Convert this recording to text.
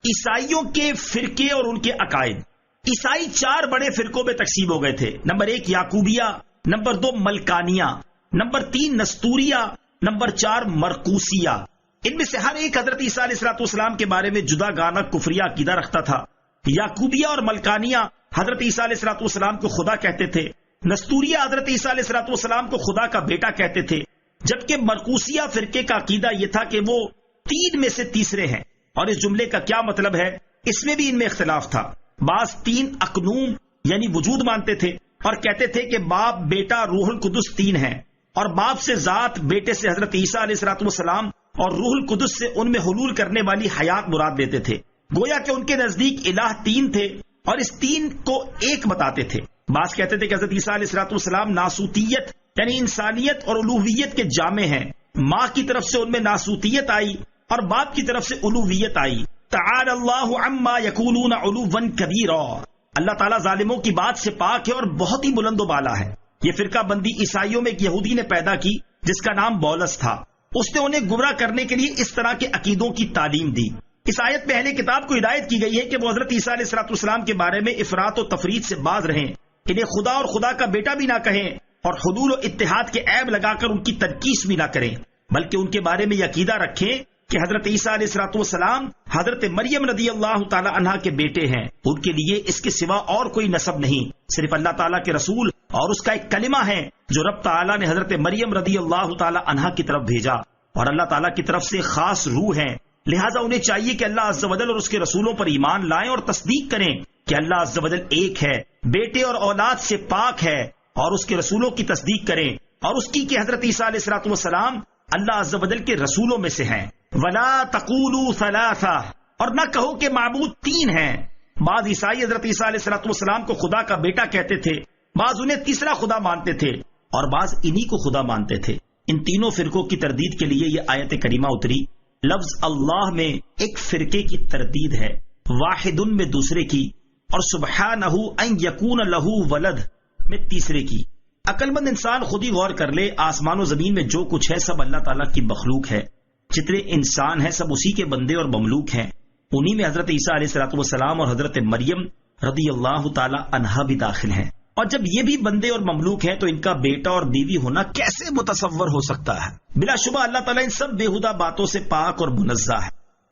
عیسائیوں کے فرقے اور ان کے عقائد. عیسائی 4 بڑے فرقوں میں تقسیم ہو گئے تھے. نمبر 1 یعقوبیہ، نمبر 2 ملکانیہ، نمبر 3 نستوریہ، نمبر 4 مرقوسیہ. ان میں سے ہر ایک حضرت عیسیٰ علیہ الصلوۃ والسلام کے بارے میں جدا گانا کفریہ عقیدہ رکھتا تھا. یعقوبیہ اور ملکانیہ حضرت عیسیٰ علیہ الصلوۃ والسلام کو خدا کہتے تھے. نستوریہ حضرت عیسیٰ علیہ الصلوۃ والسلام کو خدا کا بیٹا کہتے تھے. جبکہ مرقوسیہ فرقے کا عقیدہ یہ تھا کہ وہ 3 میں سے تیسرے ہیں. اور اس جملے کا کیا مطلب ہے، اس میں بھی ان میں اختلاف تھا. بعض 3 اقنوم یعنی وجود مانتے تھے اور کہتے تھے کہ باپ، بیٹا، روح القدس 3 ہیں، اور باپ سے ذات، بیٹے سے حضرت عیسیٰ علیہ الصلوۃ والسلام اور روح القدس سے ان میں حلول کرنے والی حیات مراد لیتے تھے. گویا کہ ان کے نزدیک الہ 3 تھے اور اس 3 کو ایک بتاتے تھے. بعض کہتے تھے کہ حضرت عیسیٰ علیہ الصلوۃ والسلام ناسوتیت یعنی انسانیت اور الوہیت کے جامع ہیں. ماں کی طرف سے ان میں ناسوتیت آئی اور باپ کی طرف سے الوہیت آئی. تعالی اللہ عما یقولون علوا کبیرا. اللہ تعالیٰ ظالموں کی بات سے پاک ہے اور بہت ہی بلند و بالا ہے. یہ فرقہ بندی عیسائیوں میں ایک یہودی نے پیدا کی جس کا نام بولس تھا. اس نے انہیں گمراہ کرنے کے لیے اس طرح کے عقیدوں کی تعلیم دی. اس آیت میں اہل کتاب کو ہدایت کی گئی ہے کہ وہ حضرت عیسیٰ علیہ الصلوۃ والسلام کے بارے میں افراط و تفریط سے باز رہیں، انہیں خدا اور خدا کا بیٹا بھی نہ کہیں اور حلول و اتحاد کے عیب لگا کر ان کی تنقیص بھی نہ کریں، بلکہ ان کے بارے میں یہ عقیدہ رکھیں کہ حضرت عیسیٰ علیہ الصلوۃ والسلام حضرت مریم رضی اللہ تعالی عنہا کے بیٹے ہیں. ان کے لیے اس کے سوا اور کوئی نسب نہیں، صرف اللہ تعالیٰ کے رسول اور اس کا ایک کلمہ ہے جو رب تعالیٰ نے حضرت مریم رضی اللہ تعالی عنہا کی طرف بھیجا، اور اللہ تعالیٰ کی طرف سے خاص روح ہیں. لہٰذا انہیں چاہیے کہ اللہ عز و جل اور اس کے رسولوں پر ایمان لائیں اور تصدیق کریں کہ اللہ عز و جل ایک ہے، بیٹے اور اولاد سے پاک ہے، اور اس کے رسولوں کی تصدیق کریں اور اس کی کہ حضرت عیسیٰ علیہ الصلوۃ والسلام اللہ عز و جل کے رسولوں میں سے ہیں. وَلَا تَقُولُوا ثَلَاثَةٌ، اور نہ کہو کہ معبود 3 ہیں. بعض عیسائی حضرت عیسیٰ علیہ الصلوۃ والسلام کو خدا کا بیٹا کہتے تھے، بعض انہیں تیسرا خدا مانتے تھے اور بعض انہی کو خدا مانتے تھے. ان تینوں فرقوں کی تردید کے لیے یہ آیت کریمہ اتری. لفظ اللہ میں ایک فرقے کی تردید ہے، واحد میں دوسرے کی، اور سبحانہ ان یکون لہ ولد میں تیسرے کی. عقل مند انسان خود ہی غور کر لے، آسمان و زمین میں جو کچھ ہے سب اللہ تعالیٰ کی مخلوق ہے. جتنے انسان ہیں سب اسی کے بندے اور مملوک ہیں. انہی میں حضرت عیسیٰ علیہ الصلوۃ والسلام اور حضرت مریم رضی اللہ تعالی عنہا بھی داخل ہیں. اور جب یہ بھی بندے اور مملوک ہیں تو ان کا بیٹا اور بیوی ہونا کیسے متصور ہو سکتا ہے؟ بلا شبہ اللہ تعالیٰ ان سب بےہودہ باتوں سے پاک اور منزہ ہے.